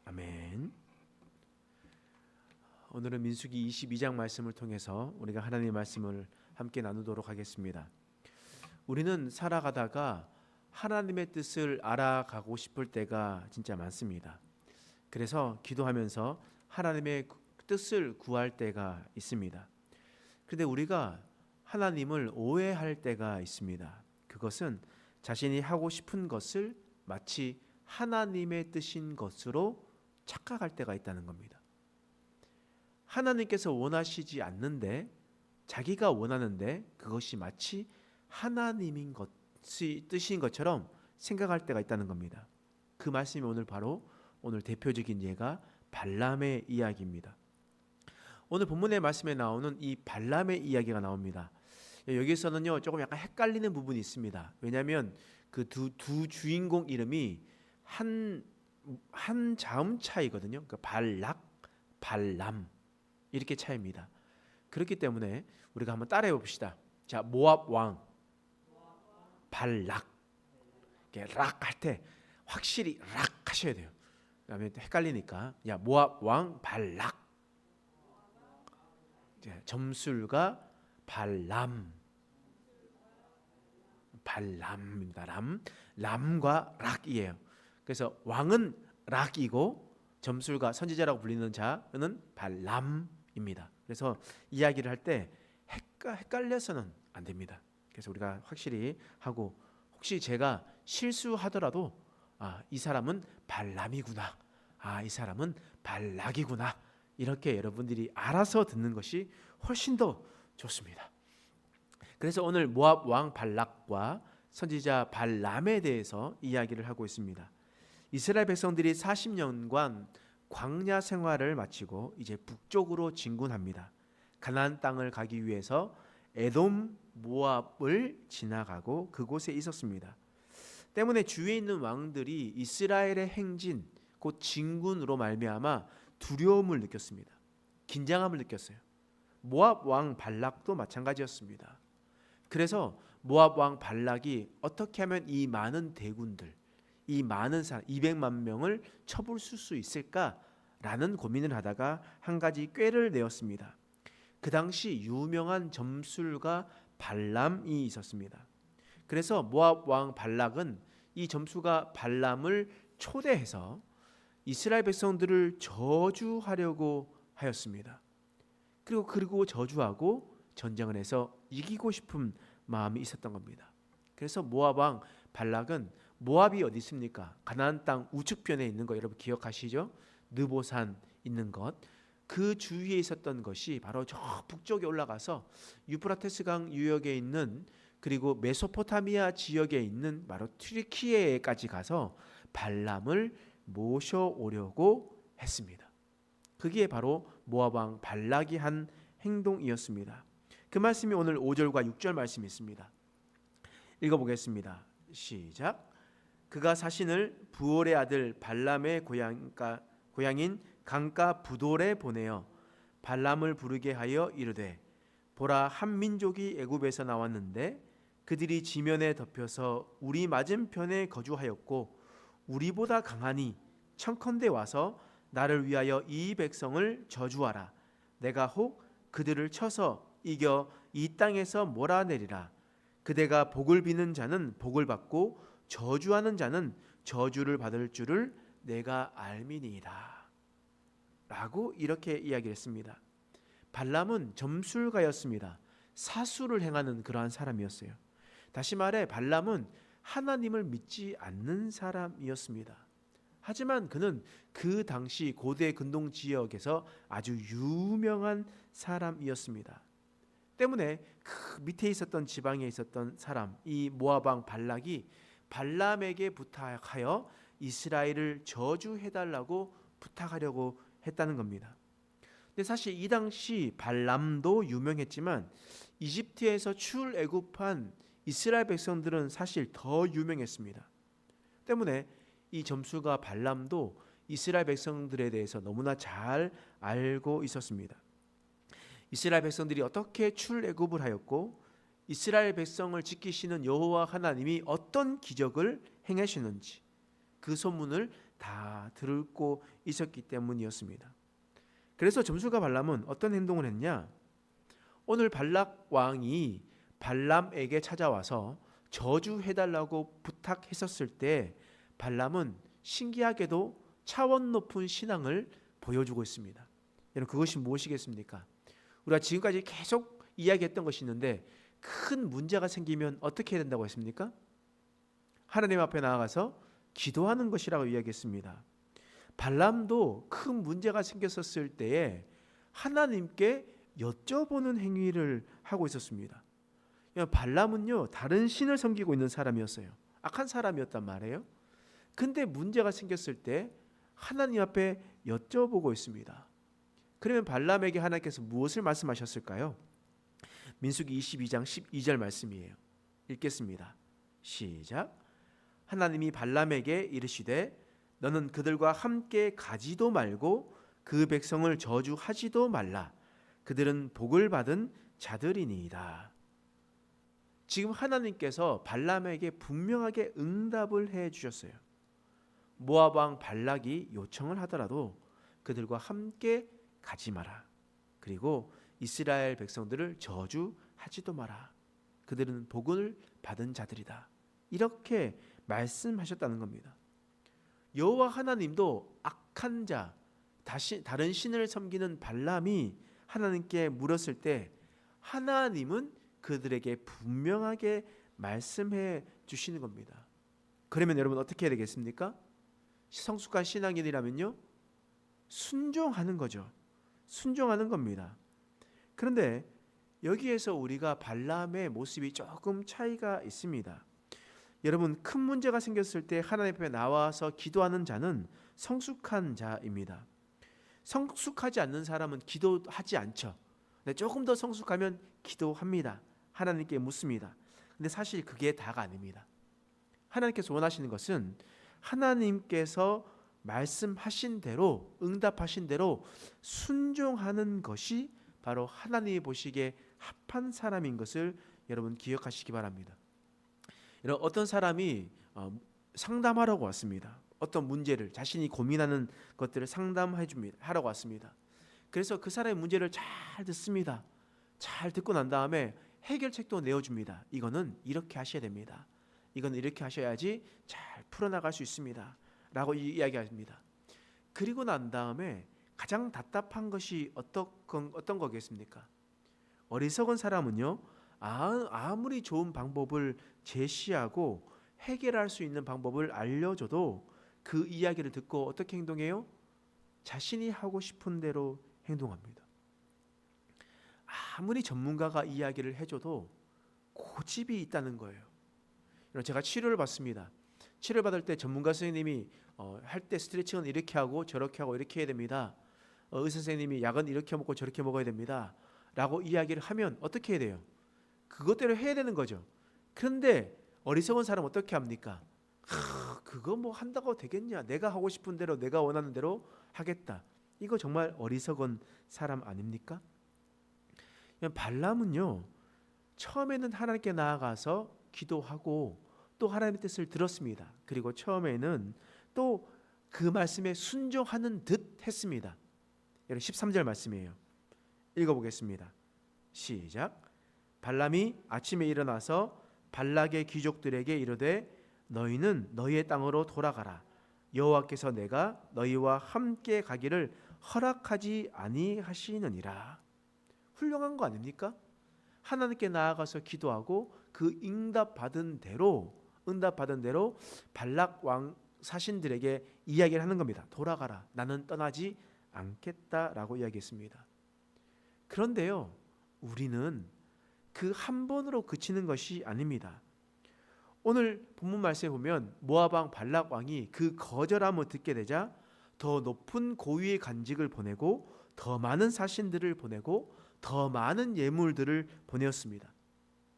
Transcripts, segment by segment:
아멘. 오늘은 민수기 22장 말씀을 통해서 우리가 하나님의 말씀을 함께 나누도록 하겠습니다. 우리는 살아가다가 하나님의 뜻을 알아가고 싶을 때가 진짜 많습니다. 그래서 기도하면서 하나님의 뜻을 구할 때가 있습니다. 그런데 우리가 하나님을 오해할 때가 있습니다. 그것은 자신이 하고 싶은 것을 마치 하나님의 뜻인 것으로 착각할 때가 있다는 겁니다. 하나님께서 원하시지 않는데 자기가 원하는데 그것이 마치 하나님인 것이 뜻인 것처럼 생각할 때가 있다는 겁니다. 그 말씀이 오늘 대표적인 예가 발람의 이야기입니다. 오늘 본문의 말씀에 나오는 이 발람의 이야기가 나옵니다. 여기서는요 조금 약간 헷갈리는 부분이 있습니다. 왜냐하면 그 두 주인공 이름이 한 자음 차이거든요. 그러니까 발락, 발람 이렇게 차이입니다. 그렇기 때문에 우리가 한번 따라해 봅시다. 자, 모압 왕 발락. 락 할 때 확실히 락 하셔야 돼요. 그다음에 헷갈리니까 야, 모압 왕 발락. 점술가 발람입니다. 람과 락이에요. 그래서 왕은 락이고 점술가 선지자라고 불리는 자는 발람입니다. 그래서 이야기를 할 때 헷갈려서는 안 됩니다. 그래서 우리가 확실히 하고 혹시 제가 실수하더라도 이 사람은 발람이구나. 이 사람은 발락이구나. 이렇게 여러분들이 알아서 듣는 것이 훨씬 더 좋습니다. 그래서 오늘 모압 왕 발락과 선지자 발람에 대해서 이야기를 하고 있습니다. 이스라엘 백성들이 40년간 광야 생활을 마치고 이제 북쪽으로 진군합니다. 가나안 땅을 가기 위해서 에돔, 모압을 지나가고 그곳에 있었습니다. 때문에 주위에 있는 왕들이 이스라엘의 행진, 곧 진군으로 말미암아 두려움을 느꼈습니다. 긴장함을 느꼈어요. 모압 왕 발락도 마찬가지였습니다. 그래서 모압 왕 발락이 어떻게 하면 이 많은 대군들, 이 많은 사람 200만 명을 쳐부술 수 있을까라는 고민을 하다가 한 가지 꾀를 내었습니다. 그 당시 유명한 점술가 발람이 있었습니다. 그래서 모압 왕 발락은 이 점술가 발람을 초대해서 이스라엘 백성들을 저주하려고 하였습니다. 그리고 저주하고 전쟁을 해서 이기고 싶은 마음이 있었던 겁니다. 그래서 모압 왕 발락은 모압이 어디 있습니까? 가나안 땅 우측편에 있는 거 여러분 기억하시죠? 느보산 있는 것. 그 주위에 있었던 것이 바로 저 북쪽에 올라가서 유프라테스 강 유역에 있는 그리고 메소포타미아 지역에 있는 바로 튀르키예까지 가서 발람을 모셔오려고 했습니다. 그게 바로 모압 왕 발락이 한 행동이었습니다. 그 말씀이 오늘 5절과 6절 말씀이 있습니다. 읽어보겠습니다. 시작. 그가 사신을 부올의 아들 발람의 고향인 강가 부돌에 보내어 발람을 부르게 하여 이르되 보라, 한 민족이 애굽에서 나왔는데 그들이 지면에 덮여서 우리 맞은편에 거주하였고 우리보다 강하니 청컨대 와서 나를 위하여 이 백성을 저주하라. 내가 혹 그들을 쳐서 이겨 이 땅에서 몰아내리라. 그대가 복을 비는 자는 복을 받고 저주하는 자는 저주를 받을 줄을 내가 알미니이다. 라고 이렇게 이야기를 했습니다. 발람은 점술가였습니다. 사수를 행하는 그러한 사람이었어요. 다시 말해 발람은 하나님을 믿지 않는 사람이었습니다. 하지만 그는 그 당시 고대 근동 지역에서 아주 유명한 사람이었습니다. 때문에 그 밑에 있었던 지방에 있었던 사람, 이 모압 왕 발락이 발람에게 부탁하여 이스라엘을 저주해달라고 부탁하려고 했다는 겁니다. 근데 사실 이 당시 발람도 유명했지만 이집트에서 출애굽한 이스라엘 백성들은 사실 더 유명했습니다. 때문에 이 점술가 발람도 이스라엘 백성들에 대해서 너무나 잘 알고 있었습니다. 이스라엘 백성들이 어떻게 출애굽을 하였고 이스라엘 백성을 지키시는 여호와 하나님이 어떤 기적을 행하시는지 그 소문을 다 들고 있었기 때문이었습니다. 그래서 점술가 발람은 어떤 행동을 했냐? 오늘 발락 왕이 발람에게 찾아와서 저주해달라고 부탁했었을 때 발람은 신기하게도 차원 높은 신앙을 보여주고 있습니다. 여러분, 그것이 무엇이겠습니까? 우리가 지금까지 계속 이야기했던 것이 있는데, 큰 문제가 생기면 어떻게 해야 된다고 했습니까? 하나님 앞에 나아가서 기도하는 것이라고 이야기했습니다. 발람도 큰 문제가 생겼었을 때에 하나님께 여쭤보는 행위를 하고 있었습니다. 발람은요, 다른 신을 섬기고 있는 사람이었어요. 악한 사람이었단 말이에요. 근데 문제가 생겼을 때 하나님 앞에 여쭤보고 있습니다. 그러면 발람에게 하나님께서 무엇을 말씀하셨을까요? 민수기 22장 12절 말씀이에요. 읽겠습니다. 시작. 하나님이 발람에게 이르시되 너는 그들과 함께 가지도 말고 그 백성을 저주하지도 말라. 그들은 복을 받은 자들이니이다. 지금 하나님께서 발람에게 분명하게 응답을 해 주셨어요. 모압 왕 발락이 요청을 하더라도 그들과 함께 가지 마라. 그리고 이스라엘 백성들을 저주하지도 마라. 그들은 복을 받은 자들이다. 이렇게 말씀하셨다는 겁니다. 여호와 하나님도 악한 자, 다른 신을 섬기는 발람이 하나님께 물었을 때 하나님은 그들에게 분명하게 말씀해 주시는 겁니다. 그러면 여러분 어떻게 해야 되겠습니까? 성숙한 신앙인이라면요, 순종하는 거죠. 순종하는 겁니다. 그런데 여기에서 우리가 발람의 모습이 조금 차이가 있습니다. 여러분, 큰 문제가 생겼을 때 하나님 앞에 나와서 기도하는 자는 성숙한 자입니다. 성숙하지 않는 사람은 기도하지 않죠. 근데 조금 더 성숙하면 기도합니다. 하나님께 묻습니다. 근데 사실 그게 다가 아닙니다. 하나님께서 원하시는 것은 하나님께서 말씀하신 대로, 응답하신 대로 순종하는 것이 바로 하나님이 보시기에 합한 사람인 것을 여러분 기억하시기 바랍니다. 여러분, 어떤 사람이 상담하라고 왔습니다. 어떤 문제를, 자신이 고민하는 것들을 상담해 줍니다. 하라고 왔습니다. 그래서 그 사람의 문제를 잘 듣습니다. 잘 듣고 난 다음에 해결책도 내어줍니다. 이거는 이렇게 하셔야 됩니다. 이건 이렇게 하셔야지 잘 풀어나갈 수 있습니다. 라고 이야기합니다. 그리고 난 다음에 가장 답답한 것이 어떤 거겠습니까? 어리석은 사람은요, 아무리 좋은 방법을 제시하고 해결할 수 있는 방법을 알려줘도 그 이야기를 듣고 어떻게 행동해요? 자신이 하고 싶은 대로 행동합니다. 아무리 전문가가 이야기를 해줘도 고집이 있다는 거예요. 제가 치료를 받습니다. 치료를 받을 때 전문가 선생님이 할 때 스트레칭은 이렇게 하고 저렇게 하고 이렇게 해야 됩니다. 의사 선생님이 약은 이렇게 먹고 저렇게 먹어야 됩니다. 라고 이야기를 하면 어떻게 해야 돼요? 그것대로 해야 되는 거죠. 그런데 어리석은 사람은 어떻게 합니까? 그거 뭐 한다고 되겠냐? 내가 하고 싶은 대로, 내가 원하는 대로 하겠다. 이거 정말 어리석은 사람 아닙니까? 발람은요, 처음에는 하나님께 나아가서 기도하고 또 하나님의 뜻을 들었습니다. 그리고 처음에는 또 그 말씀에 순종하는 듯 했습니다. 13절 말씀이에요. 읽어보겠습니다. 시작. 발람이 아침에 일어나서 발락의 귀족들에게 이르되 너희는 너희의 땅으로 돌아가라. 여호와께서 내가 너희와 함께 가기를 허락하지 아니하시느니라. 훌륭한 거 아닙니까? 하나님께 나아가서 기도하고 그 응답받은 대로 발락 왕 사신들에게 이야기를 하는 겁니다. 돌아가라. 나는 떠나지 않겠다라고 이야기했습니다. 그런데요, 우리는 그 한 번으로 그치는 것이 아닙니다. 오늘 본문 말씀에 보면 모압 왕 발락 왕이 그 거절함을 듣게 되자 더 높은 고위의 간직을 보내고 더 많은 사신들을 보내고 더 많은 예물들을 보내었습니다.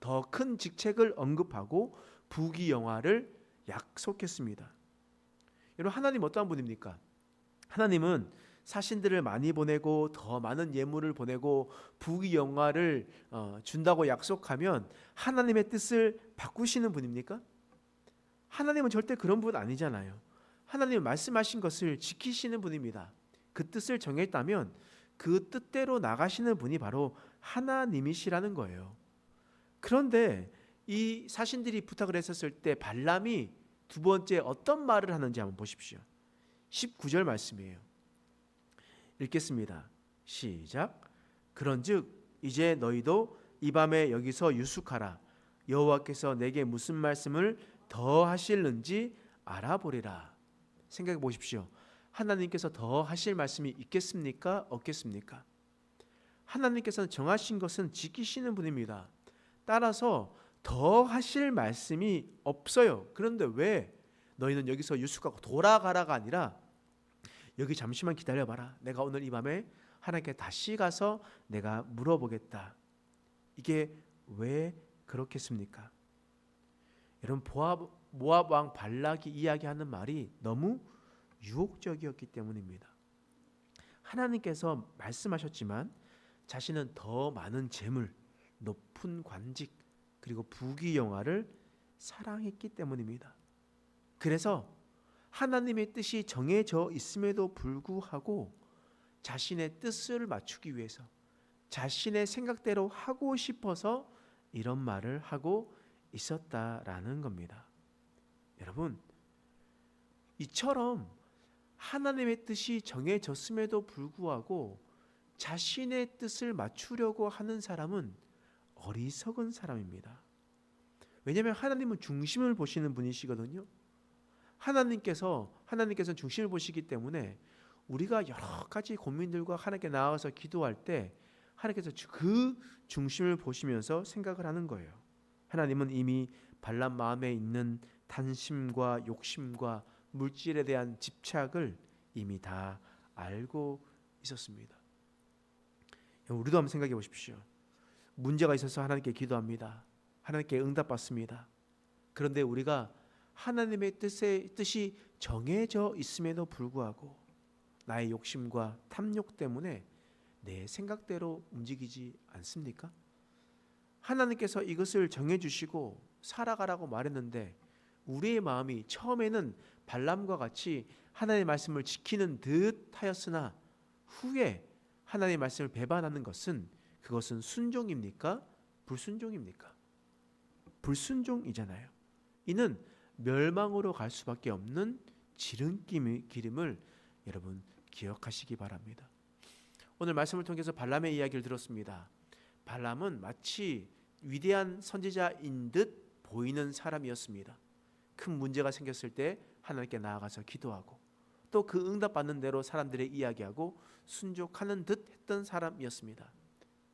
더 큰 직책을 언급하고 부귀영화를 약속했습니다. 여러분, 하나님 어떠한 분입니까? 하나님은 사신들을 많이 보내고 더 많은 예물을 보내고 부귀영화를 준다고 약속하면 하나님의 뜻을 바꾸시는 분입니까? 하나님은 절대 그런 분 아니잖아요. 하나님 말씀하신 것을 지키시는 분입니다. 그 뜻을 정했다면 그 뜻대로 나가시는 분이 바로 하나님이시라는 거예요. 그런데 이 사신들이 부탁을 했었을 때 발람이 두 번째 어떤 말을 하는지 한번 보십시오. 19절 말씀이에요. 읽겠습니다. 시작. 그런즉 이제 너희도 이 밤에 여기서 유숙하라. 여호와께서 내게 무슨 말씀을 더 하실는지 알아보리라. 생각해 보십시오. 하나님께서 더 하실 말씀이 있겠습니까? 없겠습니까? 하나님께서는 정하신 것은 지키시는 분입니다. 따라서 더 하실 말씀이 없어요. 그런데 왜 너희는 여기서 유숙하고 돌아가라가 아니라 여기 잠시만 기다려봐라. 내가 오늘 이 밤에 하나님께 다시 가서 내가 물어보겠다. 이게 왜 그렇겠습니까? 여러분, 모압 왕 발락이 이야기하는 말이 너무 유혹적이었기 때문입니다. 하나님께서 말씀하셨지만 자신은 더 많은 재물, 높은 관직, 그리고 부귀영화를 사랑했기 때문입니다. 그래서 하나님의 뜻이 정해져 있음에도 불구하고 자신의 뜻을 맞추기 위해서 자신의 생각대로 하고 싶어서 이런 말을 하고 있었다라는 겁니다. 여러분, 이처럼 하나님의 뜻이 정해졌음에도 불구하고 자신의 뜻을 맞추려고 하는 사람은 어리석은 사람입니다. 왜냐하면 하나님은 중심을 보시는 분이시거든요. 하나님께서 중심을 보시기 때문에 우리가 여러 가지 고민들과 하나님께 나아가서 기도할 때 하나님께서 그 중심을 보시면서 생각을 하는 거예요. 하나님은 이미 발람 마음에 있는贪심과 욕심과 물질에 대한 집착을 이미 다 알고 있었습니다. 우리도 한번 생각해 보십시오. 문제가 있어서 하나님께 기도합니다. 하나님께 응답받습니다. 그런데 우리가 하나님의 뜻이 정해져 있음에도 불구하고 나의 욕심과 탐욕 때문에 내 생각대로 움직이지 않습니까? 하나님께서 이것을 정해주시고 살아가라고 말했는데 우리의 마음이 처음에는 발람과 같이 하나님의 말씀을 지키는 듯 하였으나 후에 하나님의 말씀을 배반하는 것은 그것은 순종입니까? 불순종입니까? 불순종이잖아요. 이는 멸망으로 갈 수밖에 없는 지름길임을 여러분 기억하시기 바랍니다. 오늘 말씀을 통해서 발람의 이야기를 들었습니다. 발람은 마치 위대한 선지자인 듯 보이는 사람이었습니다. 큰 문제가 생겼을 때 하나님께 나아가서 기도하고 또 그 응답받는 대로 사람들의 이야기하고 순종하는 듯 했던 사람이었습니다.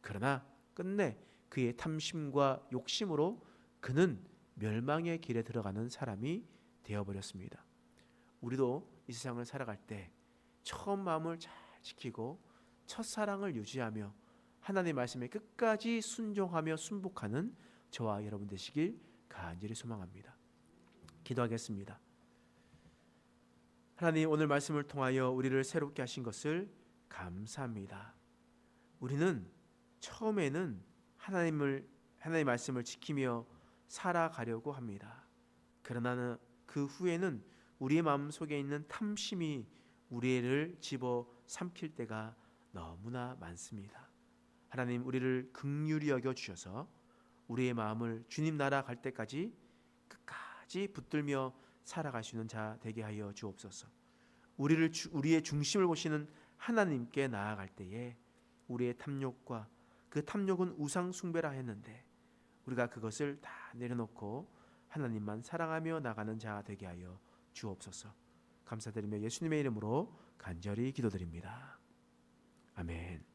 그러나 끝내 그의 탐심과 욕심으로 그는 멸망의 길에 들어가는 사람이 되어버렸습니다. 우리도 이 세상을 살아갈 때 처음 마음을 잘 지키고 첫사랑을 유지하며 하나님의 말씀에 끝까지 순종하며 순복하는 저와 여러분 되시길 간절히 소망합니다. 기도하겠습니다. 하나님, 오늘 말씀을 통하여 우리를 새롭게 하신 것을 감사합니다. 우리는 처음에는 하나님의 말씀을 지키며 살아가려고 합니다. 그러나 그 후에는 우리의 마음속에 있는 탐심이 우리를 집어 삼킬 때가 너무나 많습니다. 하나님, 우리를 긍휼히 여겨 주셔서 우리의 마음을 주님 나라 갈 때까지 끝까지 붙들며 살아갈 수 있는 자 되게 하여 주옵소서. 우리의 중심을 보시는 하나님께 나아갈 때에 우리의 탐욕과 그 탐욕은 우상 숭배라 했는데 우리가 그것을 다 내려놓고 하나님만 사랑하며 나가는 자 되게 하여 주옵소서. 감사드리며 예수님의 이름으로 간절히 기도드립니다. 아멘.